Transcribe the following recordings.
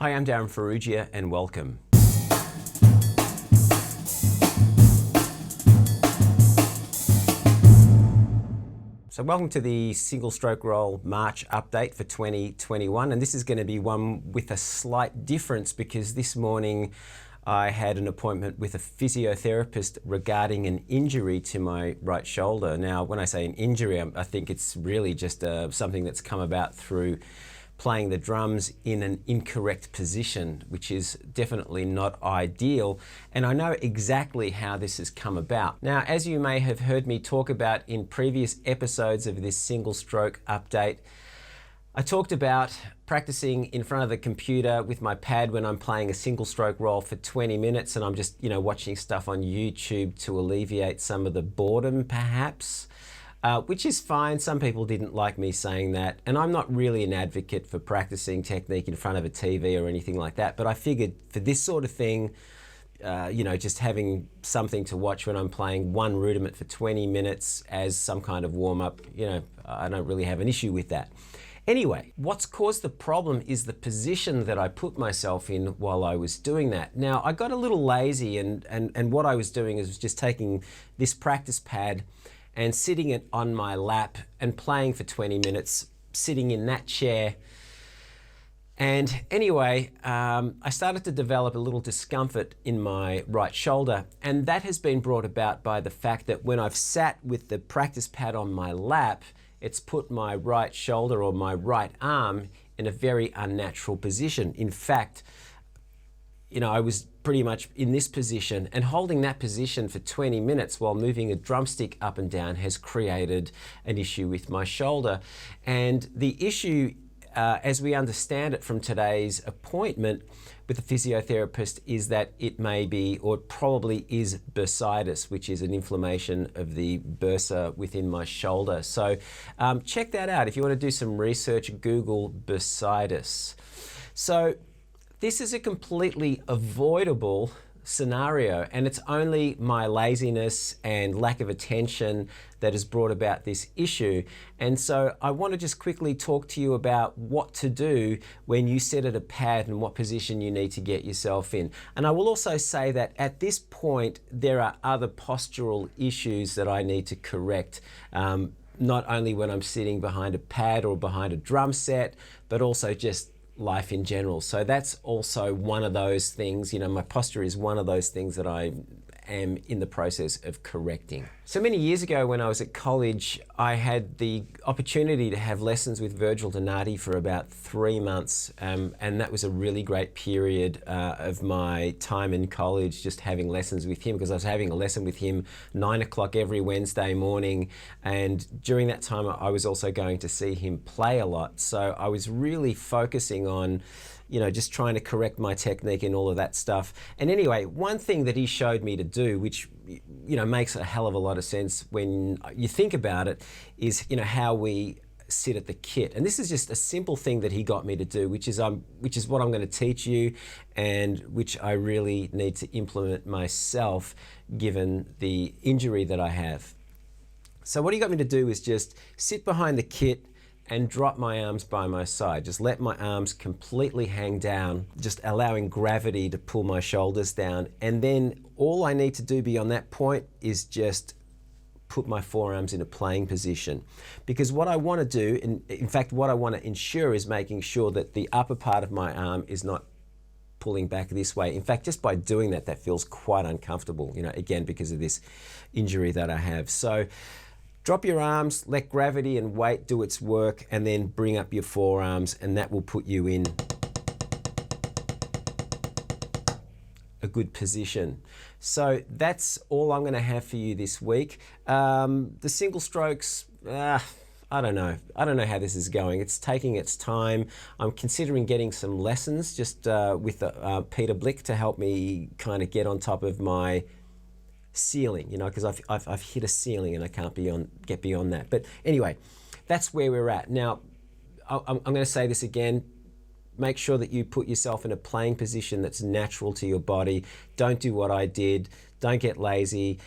Hi, I'm Darryn Farrugia and welcome. So welcome to the single stroke roll March update for 2021, and this is going to be one with a slight difference because this morning I had an appointment with a physiotherapist regarding an injury to my right shoulder. Now, when I say an injury, I think it's really just something that's come about through playing the drums in an incorrect position, which is definitely not ideal. And I know exactly how this has come about. Now, as you may have heard me talk about in previous episodes of this single stroke update, I talked about practicing in front of the computer with my pad when I'm playing a single stroke roll for 20 minutes and I'm just, watching stuff on YouTube to alleviate some of the boredom perhaps. Which is fine. Some people didn't like me saying that, and I'm not really an advocate for practicing technique in front of a TV or anything like that, but I figured for this sort of thing, just having something to watch when I'm playing one rudiment for 20 minutes as some kind of warm-up, I don't really have an issue with that. Anyway, what's caused the problem is the position that I put myself in while I was doing that. Now, I got a little lazy and what I was doing is just taking this practice pad and sitting it on my lap and playing for 20 minutes, sitting in that chair. And anyway, I started to develop a little discomfort in my right shoulder, and that has been brought about by the fact that when I've sat with the practice pad on my lap, it's put my right shoulder or my right arm in a very unnatural position. In fact, I was pretty much in this position, and holding that position for 20 minutes while moving a drumstick up and down has created an issue with my shoulder. And the issue, as we understand it from today's appointment with the physiotherapist, is that it may be, or probably is, bursitis, which is an inflammation of the bursa within my shoulder. So check that out. If you want to do some research, Google bursitis. So this is a completely avoidable scenario, and it's only my laziness and lack of attention that has brought about this issue. And so I want to just quickly talk to you about what to do when you sit at a pad and what position you need to get yourself in. And I will also say that at this point, there are other postural issues that I need to correct. Not only when I'm sitting behind a pad or behind a drum set, but also just life in general. So that's also one of those things, my posture is one of those things that I am in the process of correcting. So many years ago when I was at college, I had the opportunity to have lessons with Virgil Donati for about 3 months, and that was a really great period of my time in college, just having lessons with him, because I was having a lesson with him 9 o'clock every Wednesday morning, and during that time I was also going to see him play a lot. So I was really focusing on just trying to correct my technique and all of that stuff. And anyway, one thing that he showed me to do, which makes a hell of a lot of sense when you think about it, is how we sit at the kit. And this is just a simple thing that he got me to do, which is what I'm going to teach you, and which I really need to implement myself given the injury that I have. So what he got me to do is just sit behind the kit and drop my arms by my side. Just let my arms completely hang down, just allowing gravity to pull my shoulders down. And then all I need to do beyond that point is just put my forearms in a playing position. Because what I want to do, in fact, what I want to ensure is making sure that the upper part of my arm is not pulling back this way. In fact, just by doing that, that feels quite uncomfortable, again, because of this injury that I have. So drop your arms, let gravity and weight do its work, and then bring up your forearms, and that will put you in a good position. So that's all I'm going to have for you this week. The single strokes, I don't know. I don't know how this is going. It's taking its time. I'm considering getting some lessons just with Peter Blick to help me kind of get on top of my ceiling, because I've hit a ceiling and I can't get beyond that. But anyway, that's where we're at. Now, I'm going to say this again. make sure that you put yourself in a playing position that's natural to your body. Don't do what I did. Don't get lazy.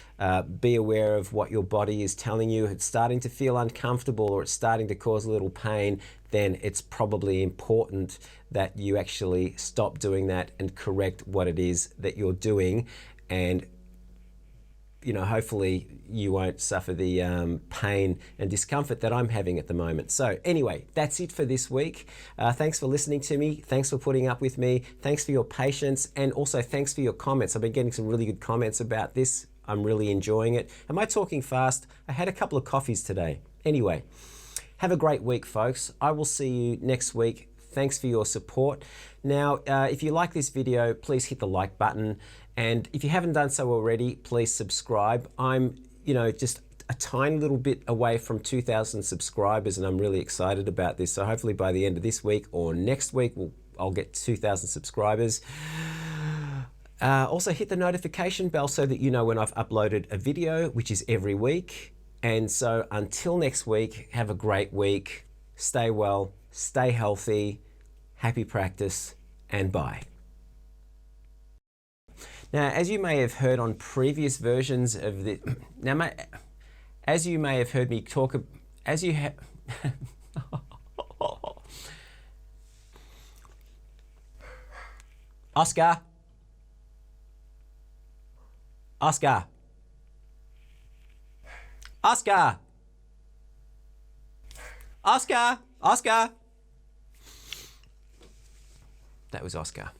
Be aware of what your body is telling you. If it's starting to feel uncomfortable or it's starting to cause a little pain, then it's probably important that you actually stop doing that and correct what it is that you're doing. And hopefully you won't suffer the pain and discomfort that I'm having at the moment. So anyway, that's it for this week. Thanks for listening to me. Thanks for putting up with me. Thanks for your patience. And also thanks for your comments. I've been getting some really good comments about this. I'm really enjoying it. Am I talking fast? I had a couple of coffees today. Anyway, have a great week, folks. I will see you next week. Thanks for your support. Now, if you like this video, please hit the like button. And if you haven't done so already, please subscribe. I'm, just a tiny little bit away from 2,000 subscribers, and I'm really excited about this. So hopefully by the end of this week or next week, I'll get 2,000 subscribers. Also hit the notification bell so that you know when I've uploaded a video, which is every week. And so until next week, have a great week. Stay well, stay healthy, happy practice, and bye. Now, as you may have heard on previous versions of the, as you may have heard me talk, Oscar, Oscar, Oscar, Oscar, Oscar. That was Oscar.